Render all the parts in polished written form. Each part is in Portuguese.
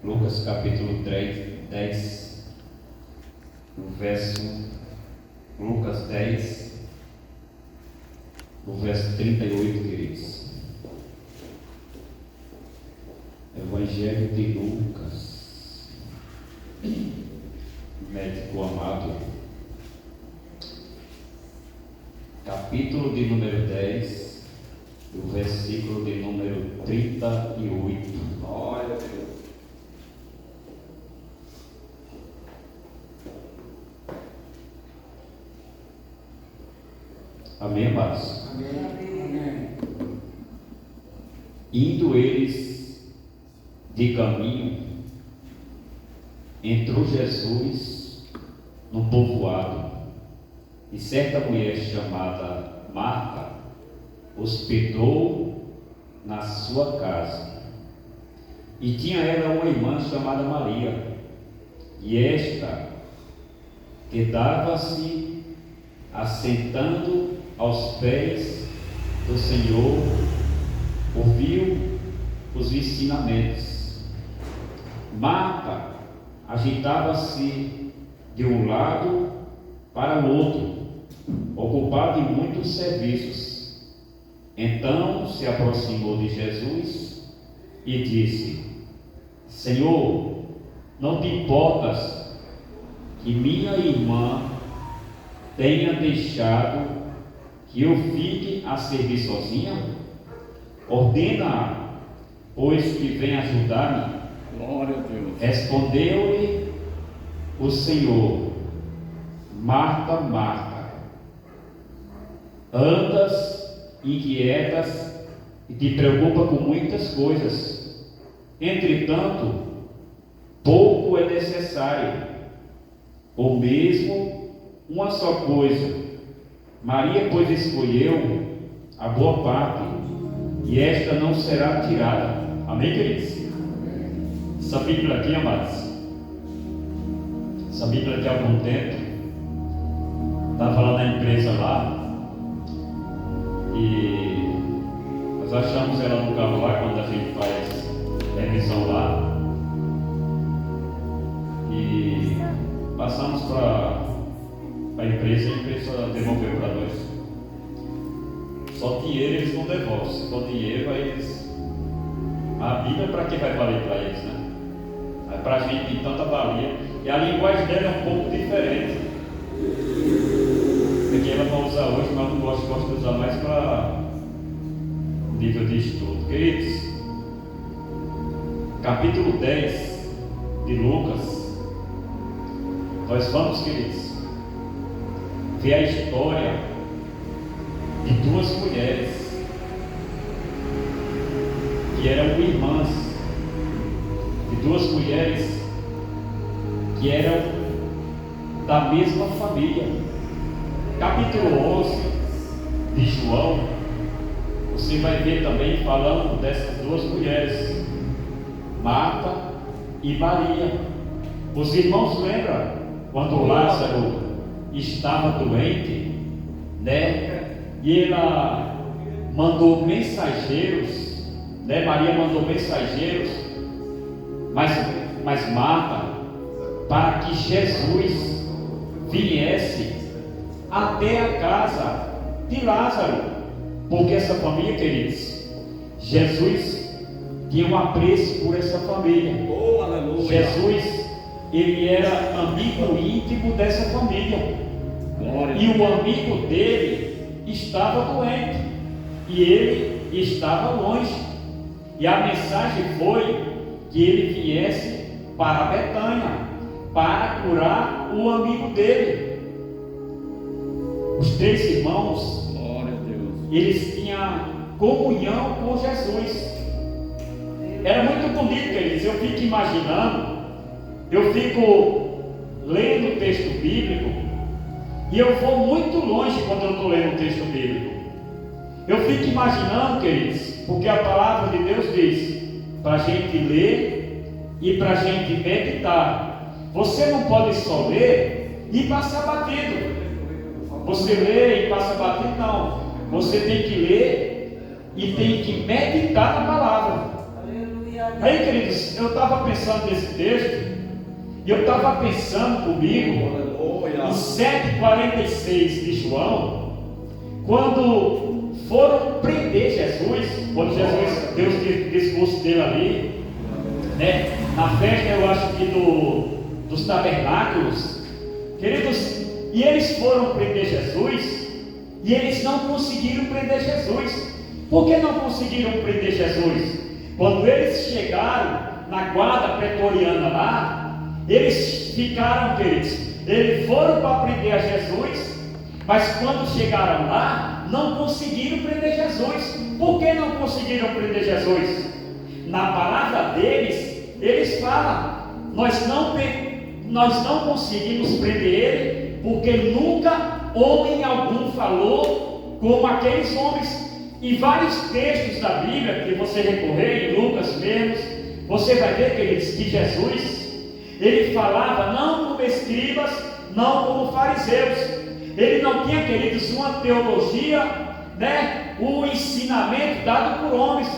Lucas capítulo 10, no verso, Lucas 10, no verso 38, queridos. Evangelho de Lucas, médico amado, capítulo de número 10, o versículo de número 38. Olha, Deus. Amém, amados? Amém. Indo eles de caminho, entrou Jesus num povoado, e certa mulher chamada Marta hospedou na sua casa. E tinha ela uma irmã chamada Maria, e esta quedava-se assentando aos pés do Senhor, ouviu os ensinamentos. Marta agitava-se de um lado para o outro, ocupada em muitos serviços. Então se aproximou de Jesus e disse: Senhor, não te importas que minha irmã tenha deixado que eu fique a servir sozinha? Ordena-a, pois que vem ajudar-me. Glória a Deus. Respondeu-lhe o Senhor: Marta, Marta, andas inquietas e te preocupa com muitas coisas. Entretanto, pouco é necessário, ou mesmo uma só coisa. Maria, pois, escolheu a boa parte, e esta não será tirada. Amém, queridos? Essa Bíblia aqui, amados, essa Bíblia aqui há algum tempo, estava lá na empresa lá, e nós achamos ela no carro lá, quando a gente faz revisão lá, e passamos para a empresa, e a empresa devolveu para nós. Só dinheiro eles não devolvem, só dinheiro aí eles. A Bíblia para que vai valer para eles, né? Aí para a gente tem tanta valia, e a linguagem dela é um pouco diferente, porque ela vai usar hoje, mas não gosto de usar mais para nível de estudo. Queridos, capítulo 10 de Lucas, nós vamos, queridos, ver a história de duas mulheres que eram irmãs, de duas mulheres que eram da mesma família. Capítulo 11 de João, você vai ver também falando dessas duas mulheres, Marta e Maria. Os irmãos lembram quando Lázaro estava doente, né? E ela mandou mensageiros, né? Maria mandou mensageiros, mas Marta, para que Jesus viesse até a casa de Lázaro, porque essa família, queridos, Jesus tinha um apreço por essa família. Oh, aleluia. Jesus, ele era amigo íntimo dessa família. Glória. E o amigo dele estava doente, e ele estava longe, e a mensagem foi que ele viesse para Betânia para curar o amigo dele. Os três irmãos, Glória a Deus, eles tinham comunhão com Jesus. Era muito bonito, queridos. Eu fico imaginando, eu fico lendo o texto bíblico, e eu vou muito longe quando eu estou lendo o texto bíblico. Eu fico imaginando, queridos, porque a palavra de Deus diz para a gente ler e para a gente meditar. Você não pode só ler e passar batido. Você lê e passa batido, não. Você tem que ler e tem que meditar na palavra. Aleluia. Aí, queridos, eu estava pensando nesse texto, e eu estava pensando comigo em 7,46 de João, quando foram prender Jesus, quando Jesus deu o discurso dele ali, né, na festa, eu acho que dos tabernáculos, queridos, e eles foram prender Jesus, e eles não conseguiram prender Jesus. Por que não conseguiram prender Jesus? Quando eles chegaram na guarda pretoriana lá, eles ficaram, queridos, eles foram para prender a Jesus, mas quando chegaram lá, não conseguiram prender Jesus. Por que não conseguiram prender Jesus? Na palavra deles, eles falam, nós não conseguimos prender ele, porque nunca homem algum falou como aqueles homens. Em vários textos da Bíblia, que você recorrer, em Lucas mesmo, você vai ver, queridos, que Jesus, ele falava não como escribas, não como fariseus. Ele não tinha, queridos, uma teologia, né, um ensinamento dado por homens.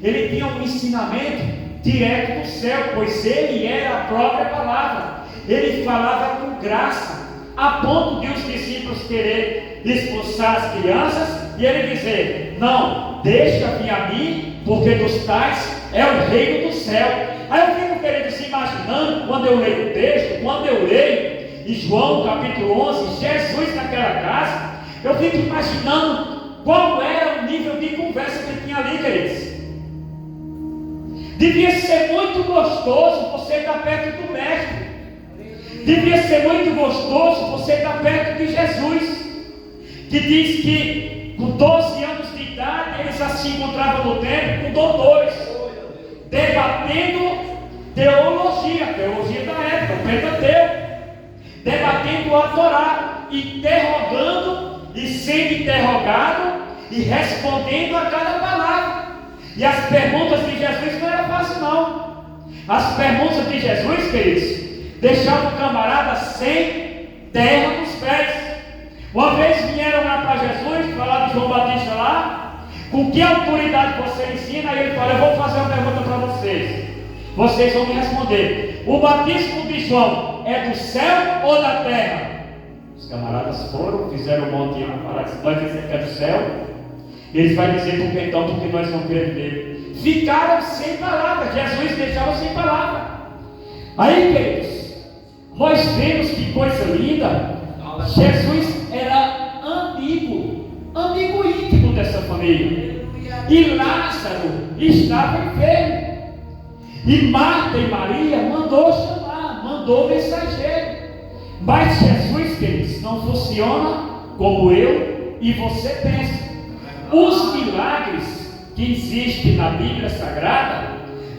Ele tinha um ensinamento direto do céu, pois ele era a própria palavra. Ele falava com graça, a ponto de os discípulos querer expulsar as crianças, e ele dizer, não, deixa vir a mim, porque dos tais é o reino do céu. Aí eu fico, queridos, imaginando, quando eu leio o texto, quando eu leio em João capítulo 11, Jesus naquela casa, eu fico imaginando qual era o nível de conversa que tinha ali, queridos. Devia ser muito gostoso você estar perto do mestre. Devia ser muito gostoso você estar perto de Jesus, que diz que com 12 anos de idade eles se encontravam no templo com doutores, debatendo teologia da época, o Pentateuco, debatendo a Torá, interrogando e sendo interrogado e respondendo a cada palavra. E as perguntas de Jesus não eram fáceis não. As perguntas de Jesus, queridos, deixavam o camarada sem terra nos pés. Uma vez vieram lá para Jesus, falar de João Batista lá, com que autoridade você ensina? Aí ele fala, eu vou fazer uma pergunta para vocês, vocês vão me responder, o batismo de João é do céu ou da terra? Os camaradas foram, fizeram um monte de palavras, nós dizemos que é do céu. Eles vão dizer, porque então, porque nós não cremos nele. Ficaram sem palavras, Jesus deixava sem palavras. Aí, queridos, nós vemos que coisa linda. Jesus era amigo íntimo dessa família. E Lázaro estava enfermo. E Marta e Maria mandou chamar, mandou mensageiro. Mas Jesus, queridos, não funciona como eu e você pensa. Os milagres que existem na Bíblia Sagrada,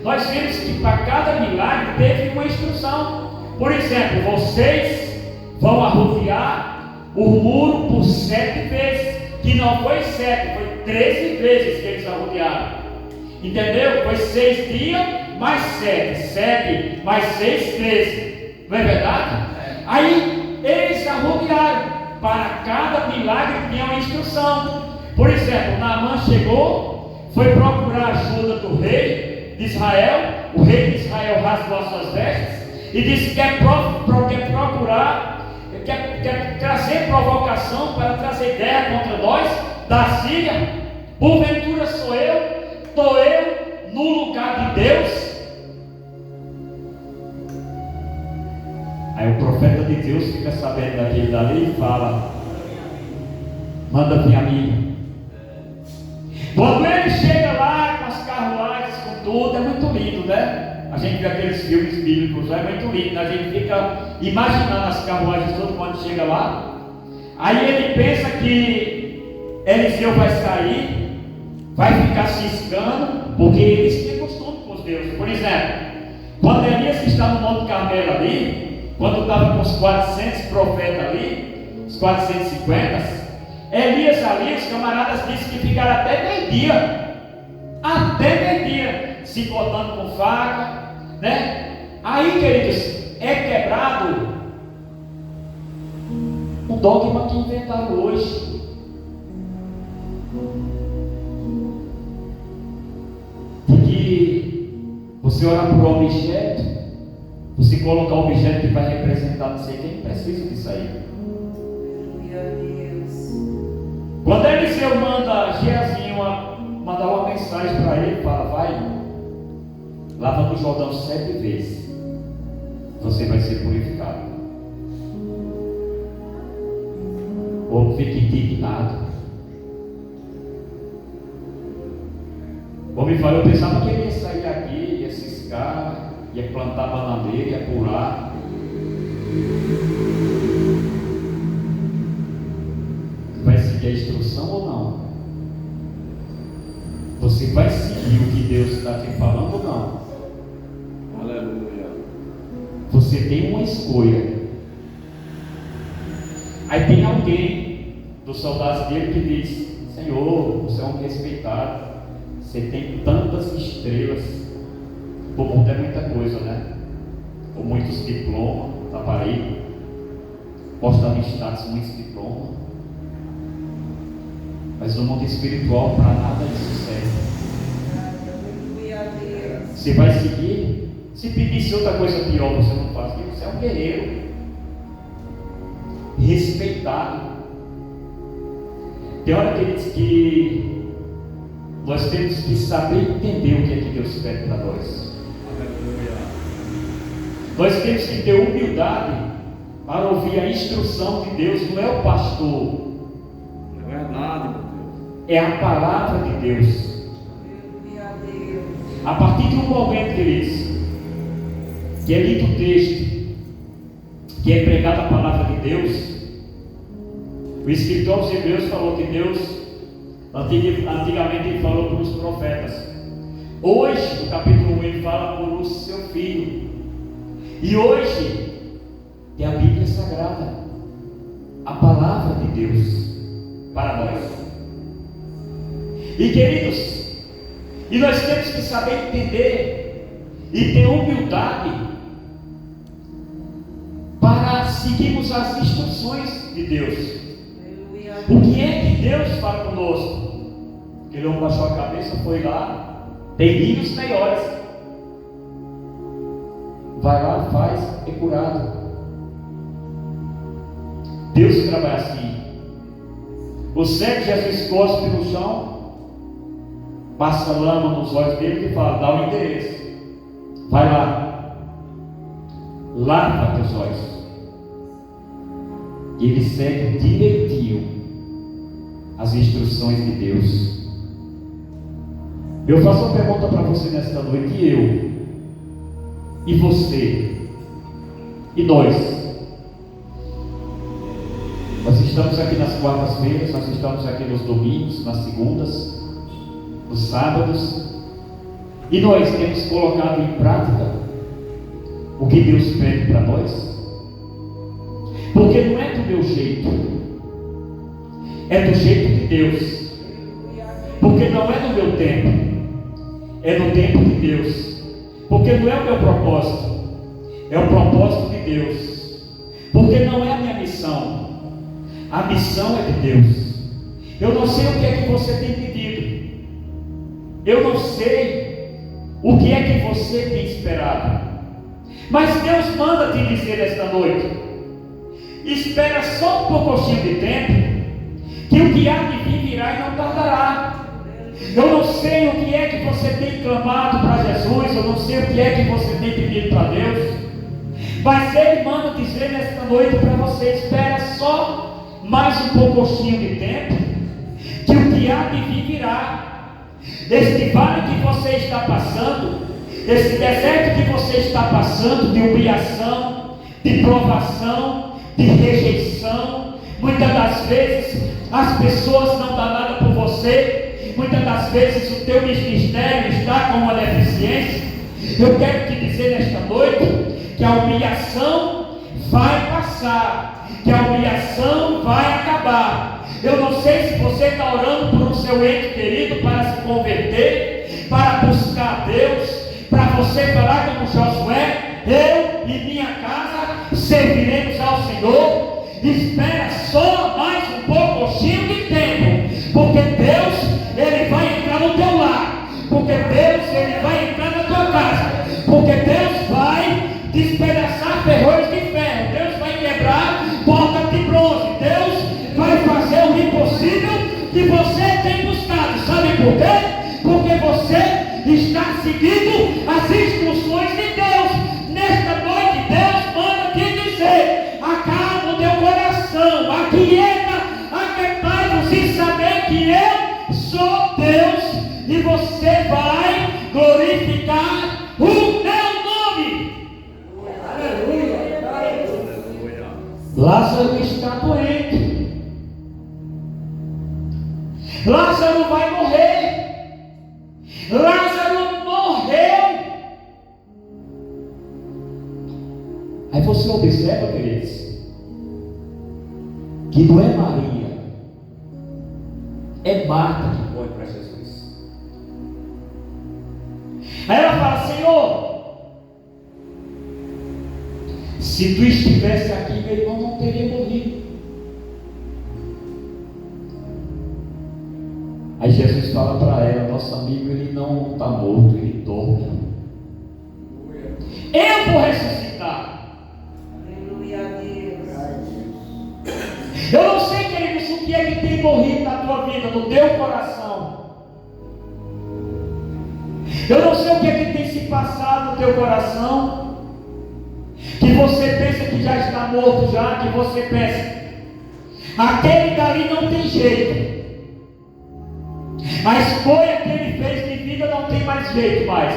nós vemos que para cada milagre teve uma instrução. Por exemplo, vocês vão arrodear o muro por 7 vezes, que não foi 7, foi 13 vezes que eles arrodearam. Entendeu? Foi 6 dias mais 7 mais 6, 13. Não é verdade? Aí eles arrodearam. Para cada milagre tinha uma instrução. Por exemplo, Naamã chegou, foi procurar ajuda do rei de Israel. O rei de Israel rasgou as suas vestes e disse que quer procurar, quer trazer provocação para trazer guerra contra nós da Síria. Porventura sou eu, estou eu no lugar de Deus? Aí o profeta de Deus fica sabendo daquele dali e fala, manda vir a mim. Quando ele chega lá com as carruagens, com tudo, é muito lindo, né? A gente vê aqueles filmes bíblicos, é muito lindo, né? A gente fica imaginando as carruagens todas quando chega lá. Aí ele pensa que Eliseu vai sair, vai ficar ciscando, porque eles têm costume com os deuses. Por exemplo, quando Elias está no Monte Carmelo ali, quando estava com os 400 profetas ali, os 450, Elias ali, os camaradas disseram que ficaram até meio-dia, se cortando com faca, né? Aí, queridos, é quebrado o dogma que inventaram hoje. De que Você orar por um objeto, você colocar um objeto que vai representar não sei quem precisa disso aí. Quando Eliseu manda Geazinho mandar uma mensagem para ele, fala: vai, lava no Jordão 7 vezes, você vai ser purificado. O homem fica indignado. O homem fala: eu pensava que ele ia sair daqui, ia ciscar, ia plantar bananeira, ia pular. Vai seguir a instrução ou não? Você vai seguir o que Deus está te falando ou não? Aleluia. Você tem uma escolha. Aí tem alguém dos soldados dele que diz: Senhor, você é um respeitado, você tem tantas estrelas. O mundo é muita coisa, né? Com muitos diplomas na parede, postando em status muitos diplomas. Mas no mundo espiritual, para nada isso serve. Você vai seguir? Se pedisse outra coisa pior, você não faz. Você é um guerreiro, respeitado. Tem hora que ele diz que nós temos que saber entender o que é que Deus pede para nós. Aleluia. Nós temos que ter humildade para ouvir a instrução de Deus. Não é o pastor, É verdade, meu Deus. é a palavra de Deus. A partir de um momento, queridos, que é lido o texto, que é pregada a palavra de Deus, o escritor aos Hebreus falou que Deus, antigamente ele falou para os profetas. Hoje, no capítulo 1, ele fala por o seu filho. E hoje, tem a Bíblia Sagrada, a palavra de Deus para nós. E queridos, e nós temos que saber entender e ter humildade para seguirmos as instruções de Deus. O que é que Deus fala conosco? Aquele homem baixou a cabeça, foi lá, tem rios maiores. Vai lá, faz, é curado. Deus trabalha assim. O cego Jesus cospe no chão, passa lama nos olhos dele e fala: dá o endereço, vai lá, lava teus olhos. E ele segue direitinho as instruções de Deus. Eu faço uma pergunta para você nesta noite: e eu, e você, e nós estamos aqui nas quartas-feiras, nós estamos aqui nos domingos, nas segundas, nos sábados, e nós temos colocado em prática o que Deus pede para nós? Porque não é do meu jeito, é do jeito de Deus. Porque não é no meu tempo, é no tempo de Deus. Porque não é o meu propósito, é o propósito de Deus. Porque não é a minha missão, a missão é de Deus. Eu não sei o que é que você tem pedido, eu não sei o que é que você tem esperado, mas Deus manda te dizer esta noite: espera só um pouquinho de tempo, que o que há de vir virá e não tardará. Eu não sei o que é que você tem clamado para Jesus, eu não sei o que é que você tem pedido para Deus, mas Ele manda dizer nesta noite para você: espera só mais um pouquinho de tempo, que o que há de vir virá. Este vale que você está passando, esse deserto que você está passando, de humilhação, de provação, de rejeição, muitas das vezes as pessoas não dão nada por você, muitas das vezes o teu ministério está com uma deficiência. Eu quero te dizer nesta noite que a humilhação vai passar, que a humilhação vai acabar. Eu não sei se você está orando por um seu ente querido para se converter, para buscar a Deus, para você falar como Josué: eu e minha casa serviremos ao Senhor. Espera só mais um pouquinho de tempo, porque Deus, Ele vai entrar no teu lar, porque Deus, Ele vai entrar na tua casa. Porque Deus vai despedaçar ferrolhos de ferro, Deus vai quebrar portas de bronze, Deus vai fazer o impossível que você tem buscado. Sabe por quê? Porque você está seguindo as instruções de Deus. Nesta noite Deus manda te dizer: acalma o teu coração, aquieta, aquietai-vos e saber que eu sou Deus, e você vai glorificar o meu nome. Aleluia. Lázaro está doente. Lázaro vai morrer. Lázaro morreu. Aí você observa, queridos, que não é Maria, é Marta que corre para Jesus. Aí ela fala: Senhor, se tu estivesse aqui, meu irmão não teria morrido. Aí Jesus fala para ela: nosso amigo, ele não está morto, ele dorme. Eu vou ressuscitar. Aleluia a Deus. Eu não sei, queridos, o que é que tem morrido na tua vida, no teu coração. Eu não sei o que é que tem se passado no teu coração, que você pensa que já está morto já, que você pensa: aquele dali não tem jeito. A escolha que ele fez de vida não tem mais jeito mais.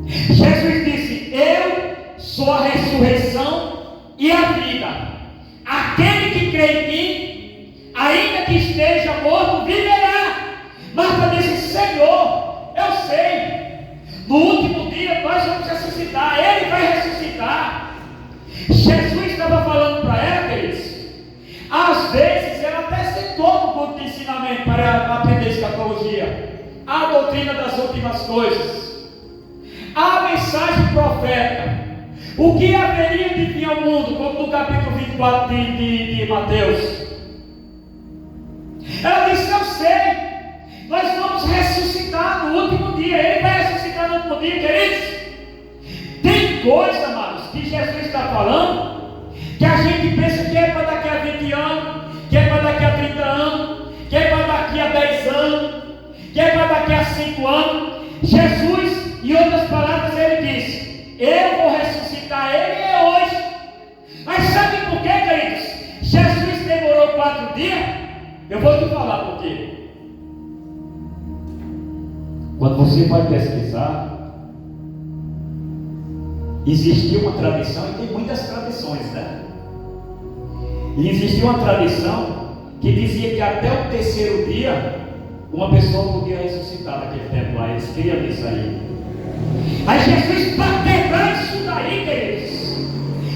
Jesus disse: eu sou a ressurreição e a vida. Aquele que crê em mim, ainda que esteja morto, viverá. Marta disse: Senhor, eu sei, no último dia nós vamos ressuscitar, ele vai ressuscitar. Jesus estava falando para ela, queridos. Às vezes ela até sentou no culto de ensinamento para aprender escatologia, a doutrina das últimas coisas, a mensagem profética, o que haveria de vir ao mundo, como no capítulo 24 de Mateus. Ela disse: eu sei, nós vamos ressuscitar no último dia, ele vai ressuscitar no último dia, queridos. Tem coisa, amados, que Jesus está falando, que a gente pensa que é para daqui a 20 anos, que é para daqui a 30 anos, que é para daqui a 10 anos, que é para daqui a 5 anos. Jesus, em outras palavras, ele disse: eu vou ressuscitar ele hoje. Mas sabe por quê, queridos? Jesus demorou 4 dias. Eu vou te falar por quê. Quando você vai pesquisar, existia uma tradição, e tem muitas tradições, né? E existia uma tradição que dizia que até o 3º dia uma pessoa podia ressuscitar naquele tempo lá. Eles criam isso aí. Aí Jesus, para quebrar isso daí, queridos,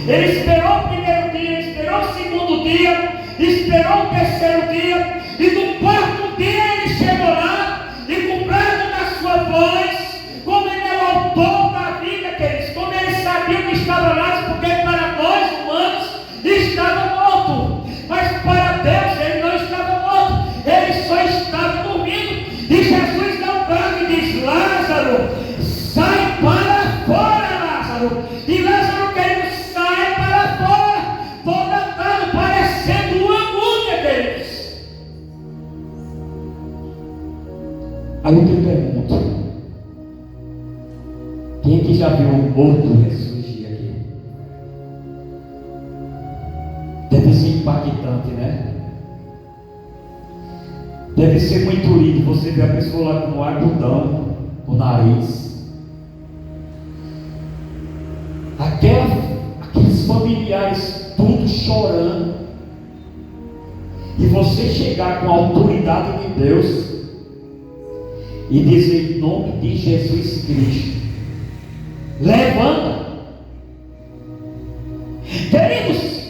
ele esperou o 1º dia, esperou o 2º dia, esperou o 3º dia, e no 4º dia ele chegou lá e, com brado na sua voz, como ele é o autor da vida, queridos, como ele sabia que estava lá, porque para nós humanos estava morto, mas para Deus ele não estava morto, ele só estava dormindo. E Jesus dá um brado e diz: Lázaro, sai para fora, Lázaro. E Lázaro, querido, sai para fora, todo atado, parecendo uma múmia, queridos. Aí eu te pergunto: quem que já viu um morto ressurgir aqui? Deve ser impactante, né? Deve ser muito lindo você ver a pessoa lá com o algodão no nariz. Aqueles familiares tudo chorando. E você chegar com a autoridade de Deus e dizer: em nome de Jesus Cristo, levanta. Queridos,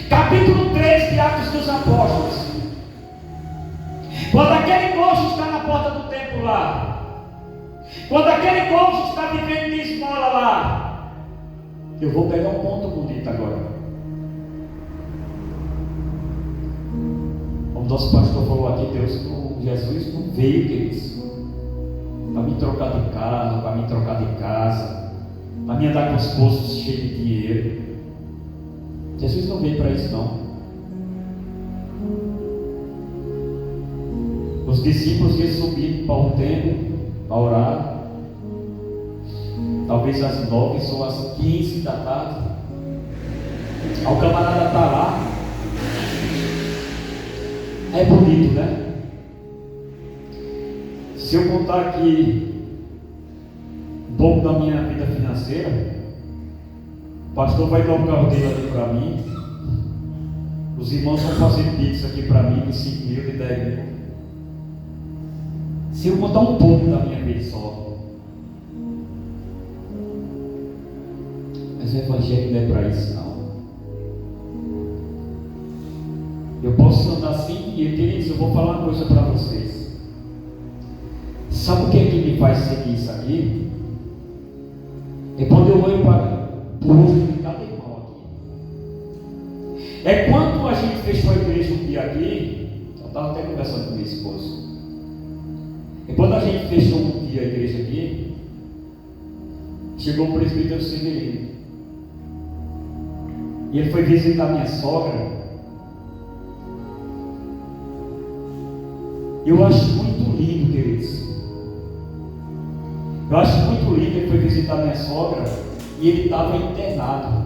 capítulo 3 de Atos dos Apóstolos. Quando aquele moço está na porta do templo lá, quando aquele moço está vivendo de esmola lá, eu vou pegar um ponto bonito agora. Como nosso pastor falou aqui, Jesus não veio, queridos, para me trocar de carro, para me trocar de casa, para me andar com os bolsos cheios de dinheiro. Jesus não veio para isso, não. Os discípulos iam subir para o templo para orar, talvez às 9 ou às 15 da tarde. O camarada está lá. É bonito, né? Se eu contar aqui um pouco da minha vida financeira, o pastor vai dar o carro dele ali para mim, os irmãos vão fazer pix aqui para mim de 5 mil, de 10 mil. Se eu contar um pouco da minha vida só, mas o evangelho não é para isso, não. Eu posso andar sem dinheiro, queridos. Eu vou falar uma coisa para vocês. Sabe o que é que me faz seguir isso aqui? É quando eu olho para o rosto de cada irmão aqui. É quando a gente fechou a igreja um dia aqui. Eu estava até conversando com minha esposa. É quando a gente fechou um dia a igreja aqui. Chegou o presbítero Severino. E ele foi visitar minha sogra. Eu acho muito lindo, queridos. Eu acho muito lindo. Ele foi visitar minha sogra e ele estava internado.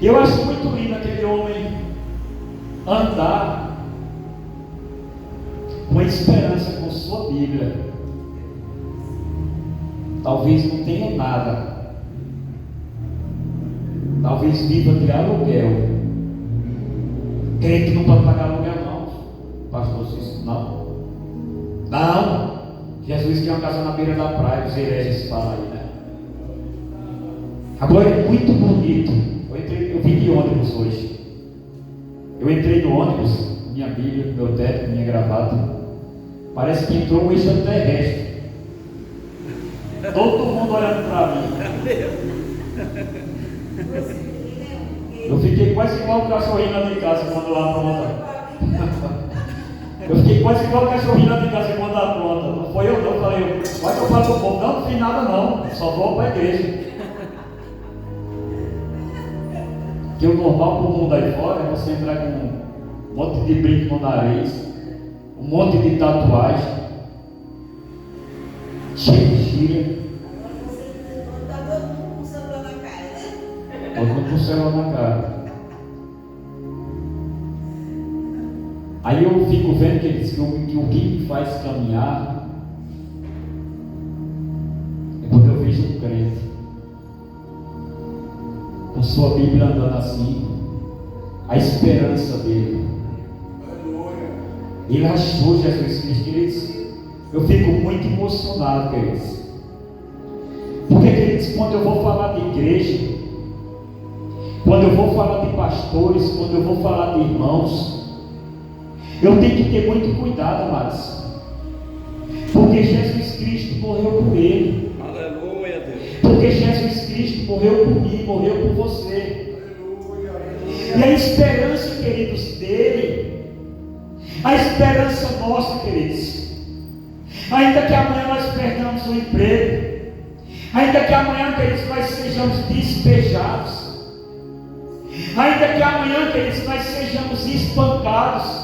Eu acho muito lindo aquele homem andar com esperança, com sua Bíblia. Talvez não tenha nada. Talvez viva de aluguel. Crente não pode pagar aluguel, não. Pastor, isso não. Não. Jesus tinha uma casa na beira da praia, os hereges falam aí, né? Agora é muito bonito. Eu vim de ônibus hoje. Eu entrei no ônibus, minha Bíblia, meu teto, minha gravata. Parece que entrou um extraterrestre. Todo mundo olhando para mim. Eu fiquei quase igual o cachorrinho lá de casa quando lá pronta. Eu fiquei quase igual o cachorrinho lá de casa quando lá pronta. Não foi eu não, falei, vai que eu falo pro povo, não fiz nada não, só vou para a igreja. Que o normal para o mundo aí fora é você entrar com um monte de brinco no nariz, um monte de tatuagem, cheio de gíria. Todo mundo com celular na cara, né? Todo mundo com o celular na cara. Aí eu fico vendo que eles que o que me faz caminhar é quando eu vejo um crente com sua Bíblia andando assim, a esperança dele. Ele achou Jesus Cristo, queridos. Eu fico muito emocionado, queridos. Porque, queridos, quando eu vou falar de igreja, quando eu vou falar de pastores, quando eu vou falar de irmãos, eu tenho que ter muito cuidado, amados. Porque Jesus Cristo morreu por ele. Aleluia, Deus. Porque Jesus Cristo morreu por mim, morreu por você. E a esperança, queridos, dele, a esperança nossa, queridos, ainda que amanhã nós perdamos o emprego, ainda que amanhã, queridos, nós sejamos despejados, ainda que amanhã, queridos, nós sejamos espancados,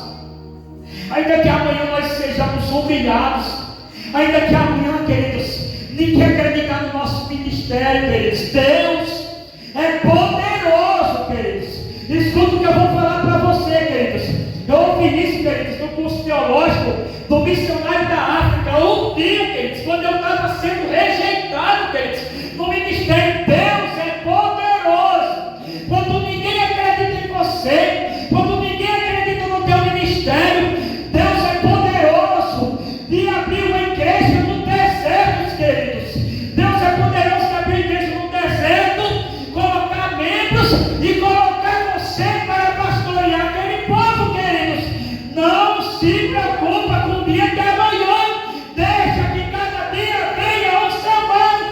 ainda que amanhã nós sejamos humilhados, ainda que amanhã, queridos, ninguém acreditar no nosso ministério, queridos, Deus é poderoso, queridos. Escuta o que eu vou falar para você, queridos. Eu ouvi isso, queridos, no curso teológico do missionário da África, um dia, queridos, quando eu estava sendo rejeitado, queridos, no ministério. Deus é poderoso. Quando ninguém acredita em você, quando ninguém acredita no teu ministério, Deus é poderoso de abrir uma igreja no deserto, queridos. Deus é poderoso de abrir uma igreja no deserto, colocar membros e colocar você para pastorear aquele povo, queridos. Não se preocupa com o dia de amanhã. Deixa que cada dia venha o seu ano.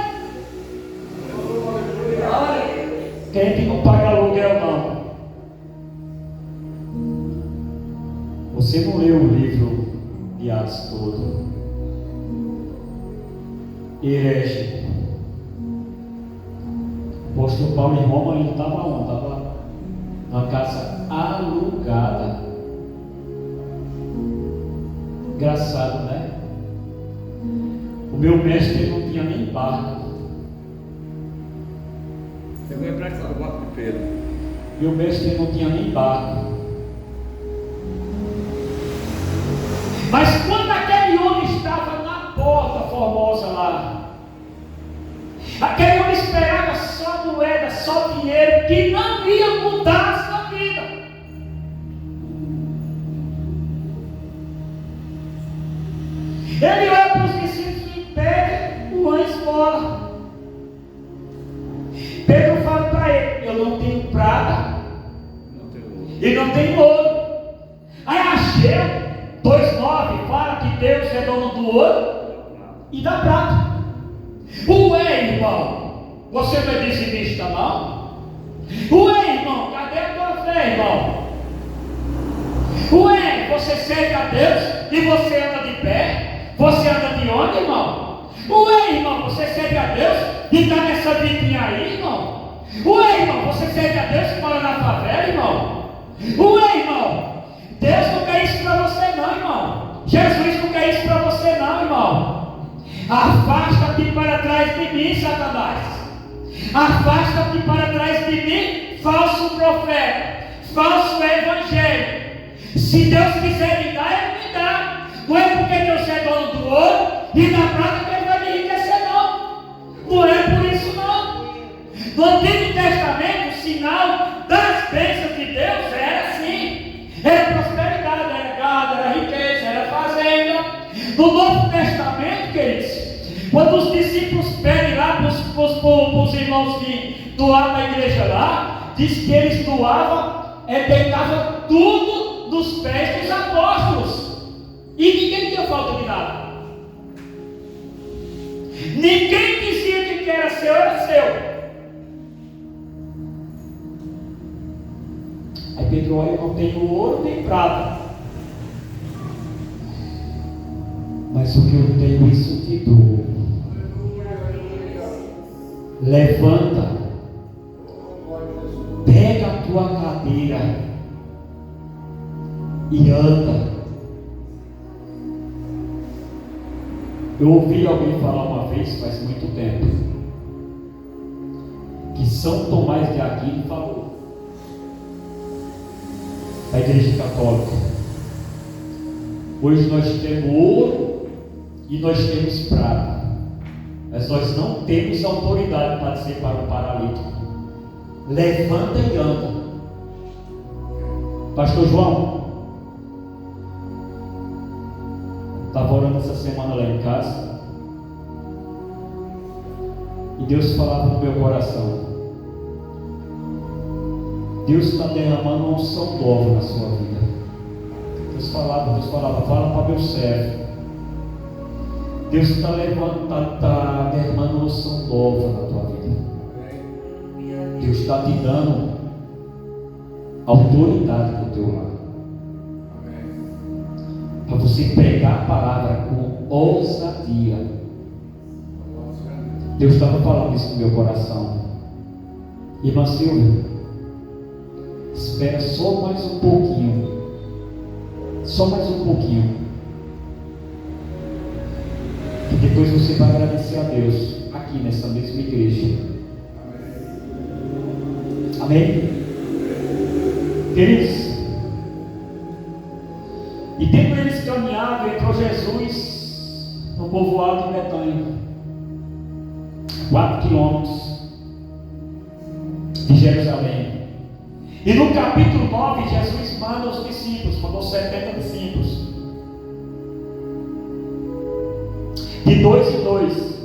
herege. O apóstolo Paulo em Roma ele estava onde? Estava numa casa alugada. Engraçado, né? O meu mestre não tinha nem barco. Eu vou emprestar o barco de Pedro. Meu mestre não tinha nem barco. Mas quando aquele homem estava na porta formosa lá, aquele homem esperava só moeda, só dinheiro, que não ia mudar a sua vida. Ele olha para os discípulos e pede uma esmola. Pedro fala para ele: eu não tenho prata e não tenho ouro. Aí Ageu 2,9 fala que Deus é dono do ouro e da prata. Ué, irmão, você não é dizimista não? Ué, irmão, cadê a tua fé, irmão? Ué, você serve a Deus e você anda de pé? Você anda de onde, irmão? Ué, irmão, você serve a Deus e está nessa vidinha aí, irmão? Ué, irmão, você serve a Deus e mora na favela, irmão? Ué, irmão, Deus não quer isso para você não, irmão. Jesus não quer isso para você não, irmão. Afasta-te para trás de mim, Satanás. Afasta-te para trás de mim, falso profeta, falso evangelho. Se Deus quiser me dar, Ele me dá. Não é porque Deus é dono do ouro e da prata que Ele vai me enriquecer, não. Não é por isso, não. No Antigo Testamento, o sinal das bênçãos de Deus era assim: era prosperidade, era gado, era riqueza, era fazenda. No Novo Testamento, queridos, quando os discípulos pedem lá para os irmãos que doaram na igreja lá, diz que eles doavam, deitavam tudo nos pés dos apóstolos. E ninguém tinha falta de nada. Ninguém dizia que era seu, era seu. Aí Pedro olha: eu não tenho ouro nem prata, mas o que eu tenho, isso te dou. Levanta, pega a tua cadeira e anda. Eu ouvi alguém falar uma vez, faz muito tempo, que São Tomás de Aquino falou, a Igreja Católica: hoje nós temos ouro e nós temos prata, mas nós não temos autoridade para dizer para o paralítico: levanta e anda. Pastor João, estava orando essa semana lá em casa, e Deus falava no meu coração: Deus está derramando uma unção nova na sua vida. Deus falava, fala para meu servo. Deus está derramando uma unção nova na tua vida. Deus está te dando autoridade do teu lado, para você pregar a palavra com ousadia. Deus estava falando isso no meu coração. Irmã Silvia, espera só mais um pouquinho. Só mais um pouquinho. E depois você vai agradecer a Deus aqui nessa mesma igreja. Amém? Queridos, e tendo eles caminhado, entrou Jesus no povoado de Betânia, 4 quilômetros de Jerusalém. E no capítulo 9, Jesus manda os discípulos, mandou 70 discípulos, de 2 em 2.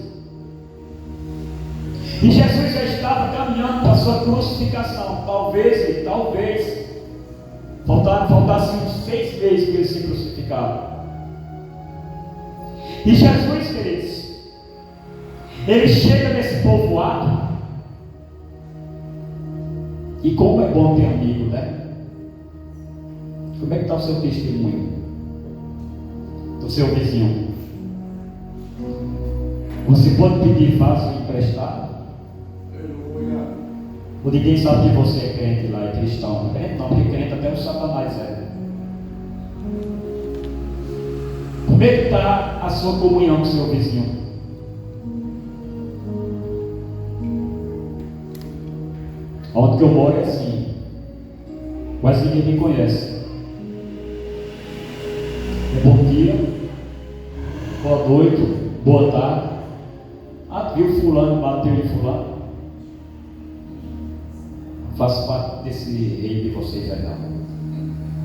E Jesus já estava caminhando para a sua crucificação. Talvez faltasse uns 6 meses para ele ser crucificado. E Jesus, queridos, ele chega nesse povoado. E como é bom ter amigo, né? Como é que está o seu testemunho do seu vizinho? Você pode pedir fácil emprestado? Ou ninguém sabe que você é crente lá, é cristão? Crente não, porque crente até o Satanás é. Como é que está a sua comunhão com o seu vizinho? Onde que eu moro é assim. Quase ninguém me conhece. É bom dia, boa noite, boa tarde. Ah, viu fulano, bateu em fulano. Faço parte desse reino de vocês aí não.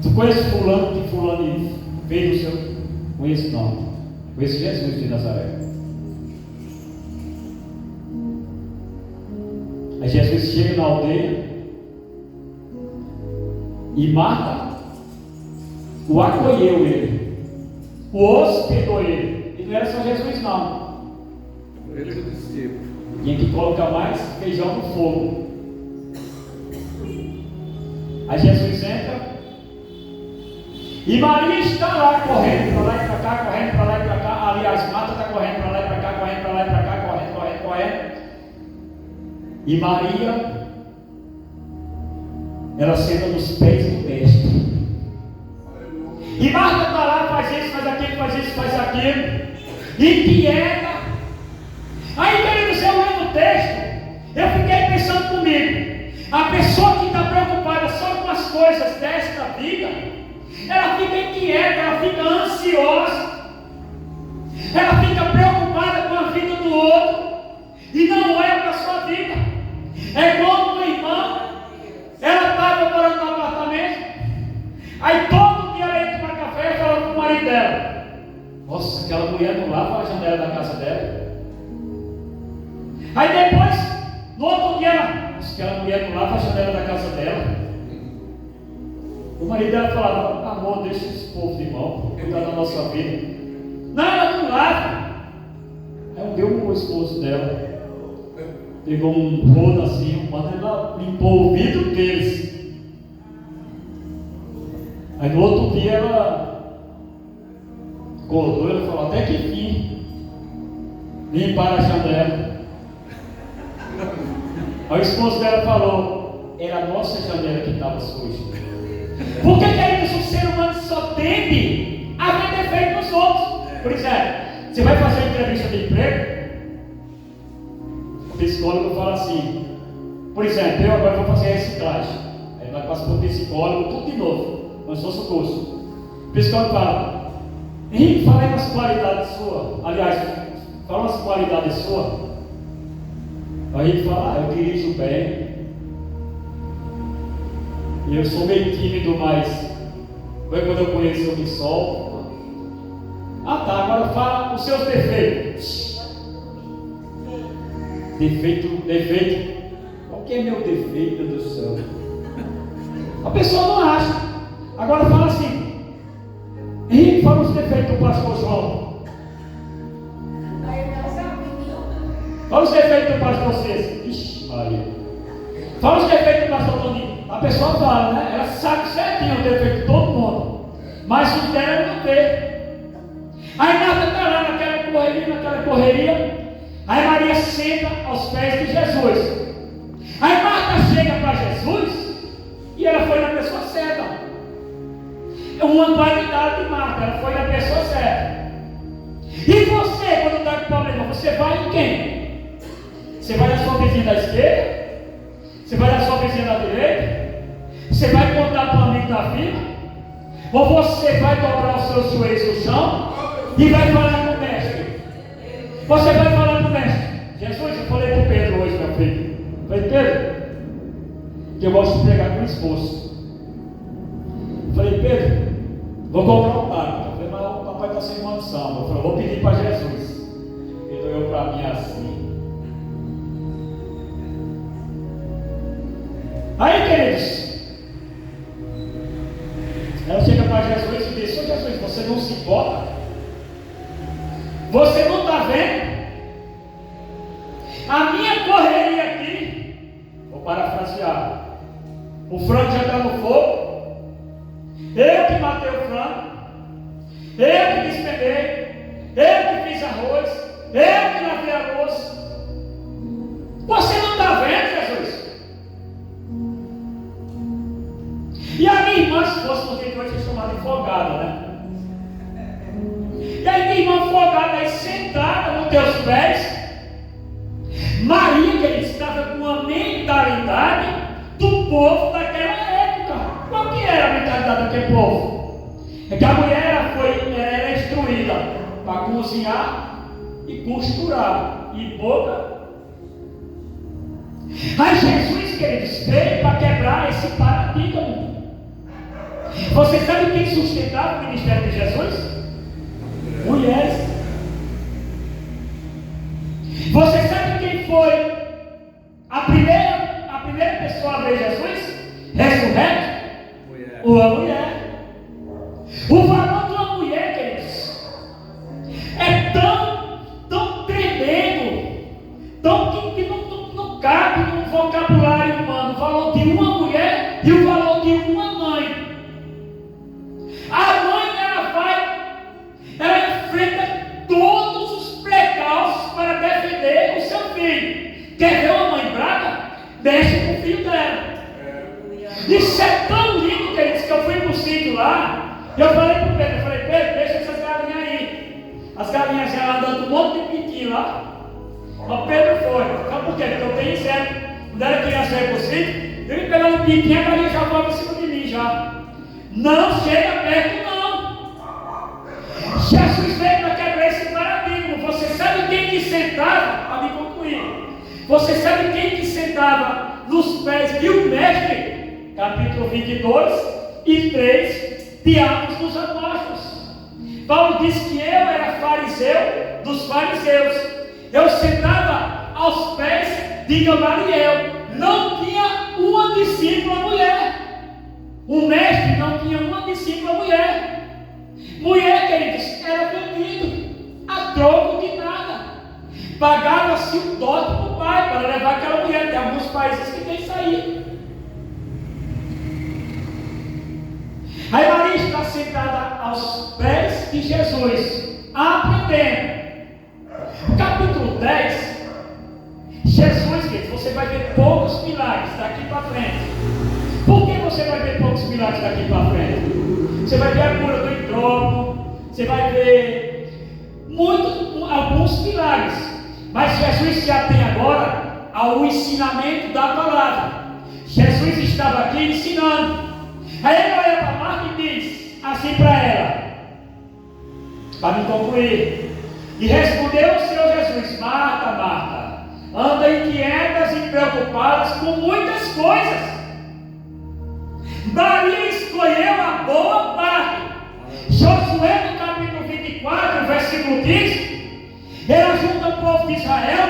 Tu conhece fulano que fulano fez o seu? Conheço não. Conheço Jesus de Nazaré. Aí Jesus chega na aldeia e Marta o acolheu ele, o hospedou ele. E não era só Jesus não. Ele é o discípulo. Tinha que colocar mais feijão no fogo. Aí Jesus entra e Maria está lá correndo para lá e para cá, correndo para lá e para cá. Aliás, Marta está correndo para lá e para cá, correndo para lá e para cá, correndo. E Maria, ela senta nos pés do mestre. E Marta está lá, faz isso, faz aquilo, faz isso, faz aquilo. Inquieta. Aí, queridos, eu lendo o texto, eu fiquei pensando comigo. A pessoa que está preocupada só com as coisas desta vida, ela fica inquieta, ela fica ansiosa, ela fica preocupada com a vida do outro e não olha para a sua vida. É como uma irmã, ela estava morando no apartamento, aí todo dia ela ia tomar café e falava com o marido dela: nossa, aquela mulher não lava a janela da casa dela. Aí depois, no outro dia, aquela mulher não lava a janela da casa dela. O marido dela falava: amor, deixa esse povo de mão, cuidar da nossa vida. Não, ela não lava. Aí deu o esposo dela, pegou um rodo assim, quando ela limpou o vidro deles. Aí no outro dia ela acordou, ela falou: até que enfim, limparam a janela. Aí o esposo dela falou: era a nossa janela que estava suja. Por que o ser humano só tende a ver defeito nos outros? Por exemplo, você vai fazer uma entrevista de emprego, o psicólogo fala assim, por exemplo, eu agora vou fazer a reciclagem. Aí nós passamos para o psicólogo, tudo de novo, como se fosse o curso. O psicólogo fala: Henrique, fala aí umas qualidades suas. Aliás, fala umas qualidades suas. Aí ele fala: eu dirijo bem, e eu sou meio tímido, mas quando eu conheço eu me solto. Ah tá, agora fala os seus defeitos. Defeito. Qual que é meu defeito, meu Deus do céu? A pessoa não acha. Agora fala assim: Henrique, fala os defeitos do pastor João. Fala os defeitos do pastor César. Ixi, Maria. Fala os defeitos do pastor Toninho. A pessoa fala, né? Ela sabe certinho o defeito de todo mundo, mas o dela ela não vê. Aí Marta está lá naquela correria. Aí Maria senta aos pés de Jesus. Aí Marta chega para Jesus e ela foi na pessoa certa. Uma qualidade de Marta, ela foi na pessoa certa. E você, quando está com problema, você vai em quem? Você vai na sua vizinha da esquerda? Você vai na sua vizinha da direita? Você vai contar para o amigo da vida? Ou você vai dobrar os seus joelhos no chão e vai falar com o mestre? Você vai falar com o mestre: Jesus, eu falei para o Pedro hoje, meu filho. Eu falei: Pedro, que eu gosto de pregar com esforço. Eu falei: Pedro, vou comprar um carro. Eu falei: mas o papai está sem condição. Eu falei: vou pedir para Jesus. Ele olhou para mim assim. Aí, queridos, ela chega para Jesus e diz: Ô Jesus, você não se importa? Você não está vendo? A minha correria aqui, vou parafrasear, o frango já está no fogo, eu que matei o frango, eu que despedei, eu que fiz arroz, eu que lavei teus pés. Maria, queridos, estava com uma mentalidade do povo daquela época. Qual que era a mentalidade daquele povo? É que a mulher era instruída para cozinhar e costurar, e boca. Aí Jesus, queridos, veio para quebrar esse paradigma. Você sabe quem sustentava o ministério de Jesus? Mulheres. Você sabe quem foi a primeira pessoa a ver Jesus ressurreto? Uma mulher. O valor de uma mulher, queridos, é tão tremendo, que não cabe no vocabulário humano o valor de uma mulher e o valor de uma mãe. A mãe, ela enfrenta todos os precalços para defender o seu filho. Quer ver uma mãe brava? Mexe com o filho dela. Isso é tão lindo, queridos, que eu fui para o sítio lá. Eu falei para o Pedro, Pedro, deixa essas galinhas aí. As galinhas já andando um monte de piquinho lá. O Pedro foi. Sabe por quê? Porque eu tenho certo. Quando era criança aí para o sítio, eu ia pegar um piquinho, a galinha já voava em cima de mim já. Não chega perto, não. Jesus veio para quebrar esse paradigma. Você sabe quem que sentava? Para me concluir. Você sabe quem que sentava nos pés de um mestre? Capítulo 22 e 3 de Atos dos Apóstolos. Paulo diz que eu era fariseu dos fariseus. Eu sentava aos pés de Gamaliel. Não tinha uma discípula mulher. O mestre não tinha uma discípula mulher. Mulher, queridos, era vendido a troco de nada. Pagava-se o dote do pai para levar aquela mulher. Tem alguns países que tem isso aí. Aí Maria está sentada aos pés de Jesus, aprendendo. Capítulo 10, Jesus, queridos, você vai ver poucos milagres daqui para frente. Por que você vai ver poucos milagres daqui para frente? Você vai ver a cura do hidrômetro, você vai ver alguns milagres. Mas Jesus se atém agora ao ensinamento da palavra. Jesus estava aqui ensinando. Aí ele olha para Marta e diz assim para ela, para me concluir. E respondeu o Senhor Jesus: Marta, Marta, anda inquietas e preocupadas com muitas coisas. Maria escolheu a boa parte. Josué, no capítulo 24, versículo 15, ele junta o povo de Israel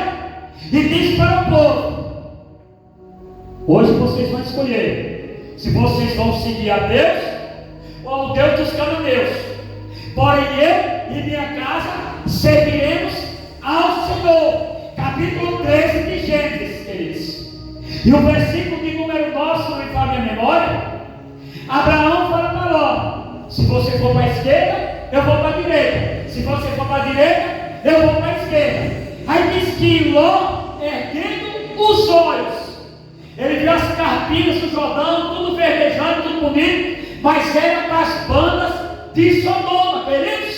e diz para o povo: hoje vocês vão escolher se vocês vão seguir a Deus ou ao Deus dos cananeus. Porém eu e minha casa serviremos ao Senhor. Capítulo 13 de Gênesis, queridos. E o versículo de número 9, se não me falha a minha memória, Abraão fala para Ló: se você for para a esquerda, eu vou para a direita. Se você for para a direita, eu vou para a esquerda. Aí diz que Ló, erguendo os olhos, ele viu as carpinas do Jordão, tudo verdejando, tudo bonito, mas era das bandas de Sodoma, queridos.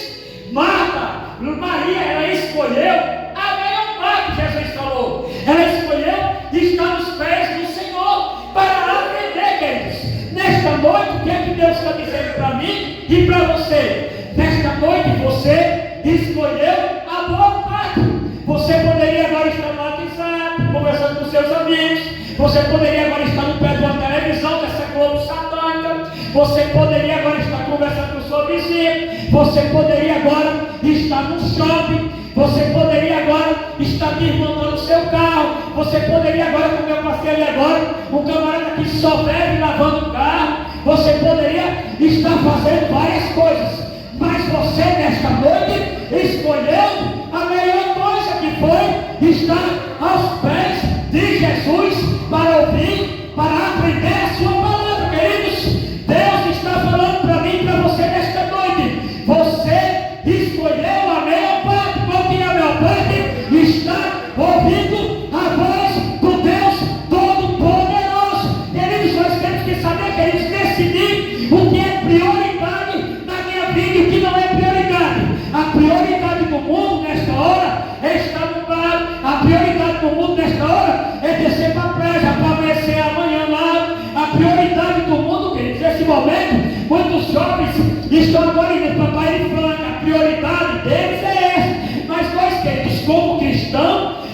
Maria, ela escolheu a melhor parte, Jesus falou. Ela escolheu estar nos pés do Senhor para aprender, queridos. Nesta noite, o que é que Deus está dizendo para mim e para você? Nesta noite, você escolheu a boa parte. Você poderia agora estar no WhatsApp, conversando com seus amigos. Você poderia agora estar no pé de uma televisão, dessa Globo satânica. Você poderia agora estar conversando com sua vizinha. Você poderia agora estar no shopping. Você poderia agora estar desmontando o seu carro. Você poderia agora, como eu passei ali agora, um camarada que só bebe lavando o carro. Você poderia estar fazendo várias coisas. Mas você, nesta noite, escolheu a melhor coisa, que foi estar aos pés de Jesus para ouvir, para aprender a sua palavra, queridos. Deus está falando para mim e para você nesta noite. Você escolheu a melhor parte. Qual que é a melhor parte? Está ouvindo a voz do Deus Todo-Poderoso. Queridos, nós temos que saber, queridos, decidir o que é prioridade na minha vida e o que não é prioridade. A prioridade do mundo nesta hora é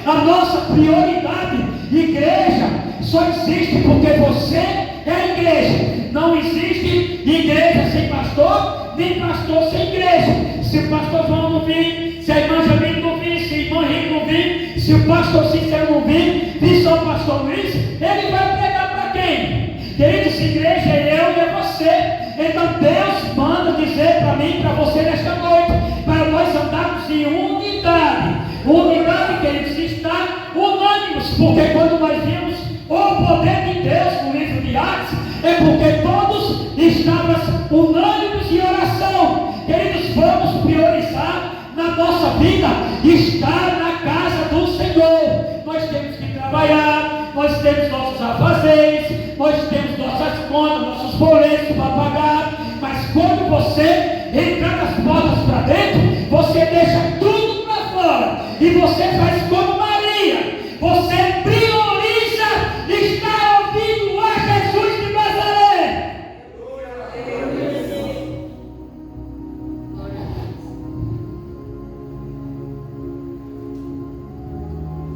A nossa prioridade, igreja, só existe porque você é a igreja. Não existe igreja sem pastor, nem pastor sem igreja. Se o pastor João não vir, se a irmã Jamile não vir, se a irmã Henrique não vir, se o pastor Cícero não vir, e só o pastor Luiz, ele vai pregar para quem? Queridos, igreja é eu e é você. Então Deus manda dizer para mim e para você nesta noite, para nós andarmos em unidade. Unidade, queridos, está unânimes, porque quando nós vimos o poder de Deus no livro de Atos, é porque todos estávamos unânimes em oração. Queridos, vamos priorizar na nossa vida estar na casa do Senhor. Nós temos que trabalhar, nós temos nossos afazeres, nós temos nossas contas, nossos boletos para pagar, mas quando você entrar nas portas para dentro, você deixa tudo para fora e você faz como Maria. Você prioriza estar ouvindo a Jesus de Nazaré.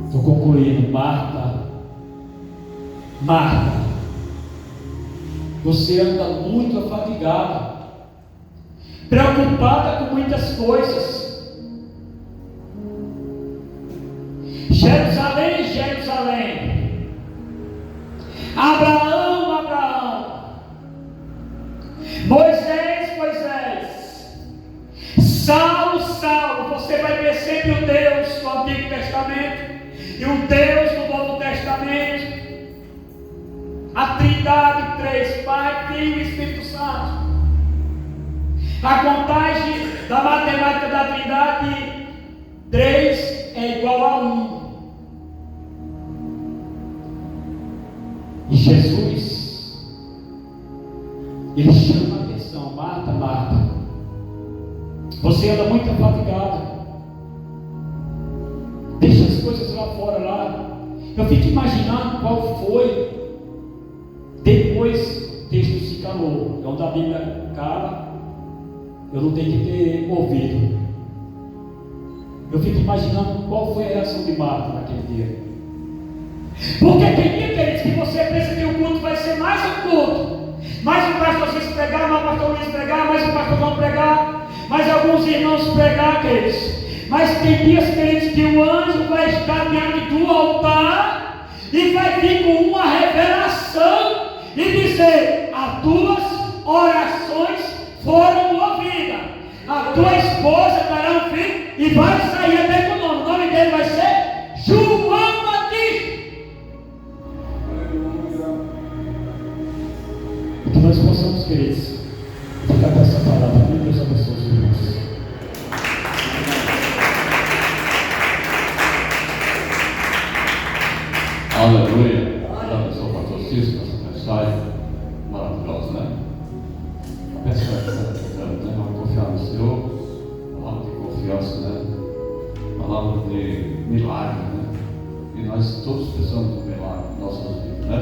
Estou concluindo. Marta, você anda muito afadigada, preocupada com muitas coisas. Jerusalém, Jerusalém, Abraão, Abraão, Moisés, Moisés, Saulo, Saulo. Você vai ver sempre o Deus do Antigo Testamento e o Deus do Novo Testamento. A Trindade, 3, Pai, Filho e Espírito Santo. A contagem da matemática da Trindade, 3 é igual a 1. E Jesus, ele chama a atenção. Marta, Marta, você anda muito afadigada, deixa as coisas lá fora lá. Eu fico imaginando qual foi depois o texto se calou. É onde a Bíblia cala, eu não tenho que ter ouvido. Eu fico imaginando qual foi a reação de Marta naquele dia. Porque tem dia, queridos, que você pensa que o culto vai ser mais um culto, mais o pastor Cícero pregar, mais o pastor Luiz pregar, mais o pastor João pregar, mais alguns irmãos pregar, queridos. Mas tem dias, queridos, que o anjo vai estar diante do altar e vai vir com uma revelação e dizer: as tuas orações foram ouvidas, a tua esposa dará um filho e vai sair até com o nome. O nome dele vai ser João Batista. Que nós possamos, queridos, ficar com essa palavra. Deus abençoe os irmãos. Aleluia. Abençoe o pastor Cícero, essa mensagem maravilhosa, né? A mensagem tem uma confiança no Senhor, palavra de confiança, né? Palavra de milagre, né? E nós todos precisamos de um milagre em nossas vidas, né?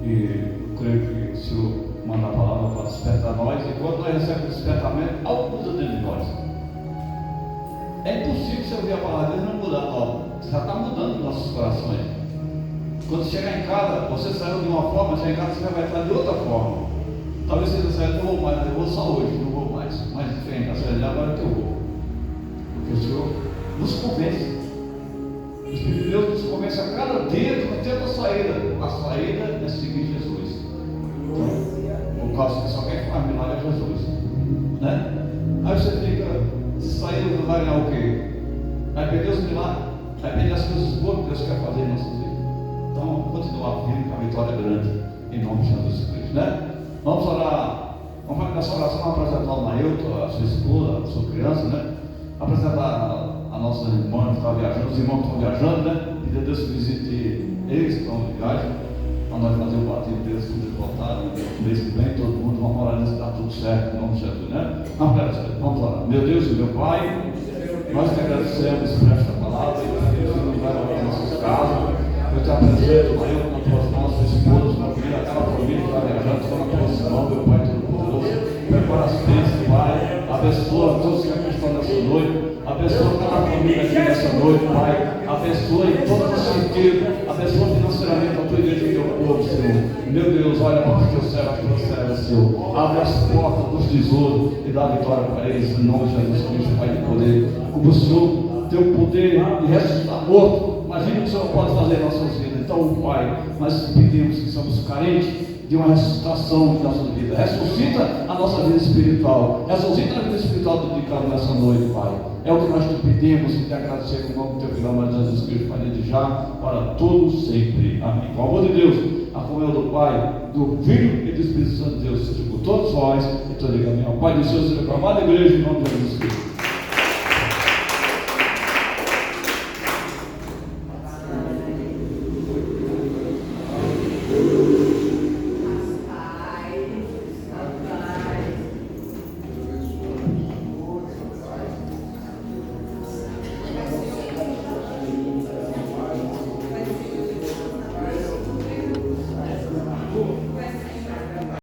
E eu creio que o Senhor manda a palavra para despertar nós, e quando nós recebemos o despertamento, algo muda dentro de nós. É impossível você ouvir a palavra de Deus e não mudar, ó. Já está mudando nossos corações. Quando chegar em casa, você saiu de uma forma, chegar em casa você vai estar de outra forma. Talvez você saia, não vou mais, eu vou só hoje, não vou mais. Mas diferente, a saída de agora que eu vou. Porque o Senhor nos convence. O Espírito de Deus nos convence a cada dia que não tem a saída. A saída é seguir Jesus. Então, por causa que só quem faz milagre é Jesus. Né? Aí você fica, se sair, vai ganhar o quê? Vai perder os milagres, vai perder as coisas boas que Deus quer fazer em nossas vidas. Então, continuar firme, que a vitória é grande, em nome de Jesus Cristo, né? Vamos orar, vamos fazer essa oração, apresentar o Nailton, a sua esposa, a sua criança, né? Apresentar a nossa irmã que está viajando, os irmãos que estão viajando, né? Pedir a Deus que visite eles que estão de viagem, para nós fazer o batismo deles quando eles voltarem, no mês que vem, todo mundo, vamos orar nisso, está tudo certo, em nome de Jesus, né? Vamos orar. Meu Deus e meu Pai, nós te agradecemos por esta palavra, e Deus nos vai orar em nossas casas. Eu te apresento, Pai, com as tuas mãos, sua esposa, sua filha, aquela família que está viajando, com a tua mão, meu Pai Todo-Poderoso. Prepara as bênçãos, Pai. Abençoa todos que aqui estão nessa noite. Abençoa cada cada família aqui nessa noite, Pai. Abençoa em todo o sentido. Abençoa financeiramente a tua igreja e o teu povo, Senhor. Meu Deus, olha para os teus servos, as tuas servas, Senhor. Abre as portas dos tesouros e dá vitória para eles, em nome de Jesus Cristo, Pai de poder. Como o Senhor tem o poder de ressuscitar morto, imagina o que o Senhor pode fazer em nossas vidas. Então, Pai, nós pedimos que somos carentes de uma ressuscitação de nossa vida. Ressuscita a nossa vida espiritual. Ressuscita a vida espiritual do Nicão nessa noite, Pai. É o que nós te pedimos e te agradecer com o nome do teu filho amado Jesus Cristo, Pai, desde já, para todos sempre. Amém. Com o amor de Deus, a comunhão do Pai, do Filho e do Espírito Santo de Deus, seja por todos nós e toda a igreja. Pai do Senhor, seja com a amada igreja, em nome de Jesus Cristo.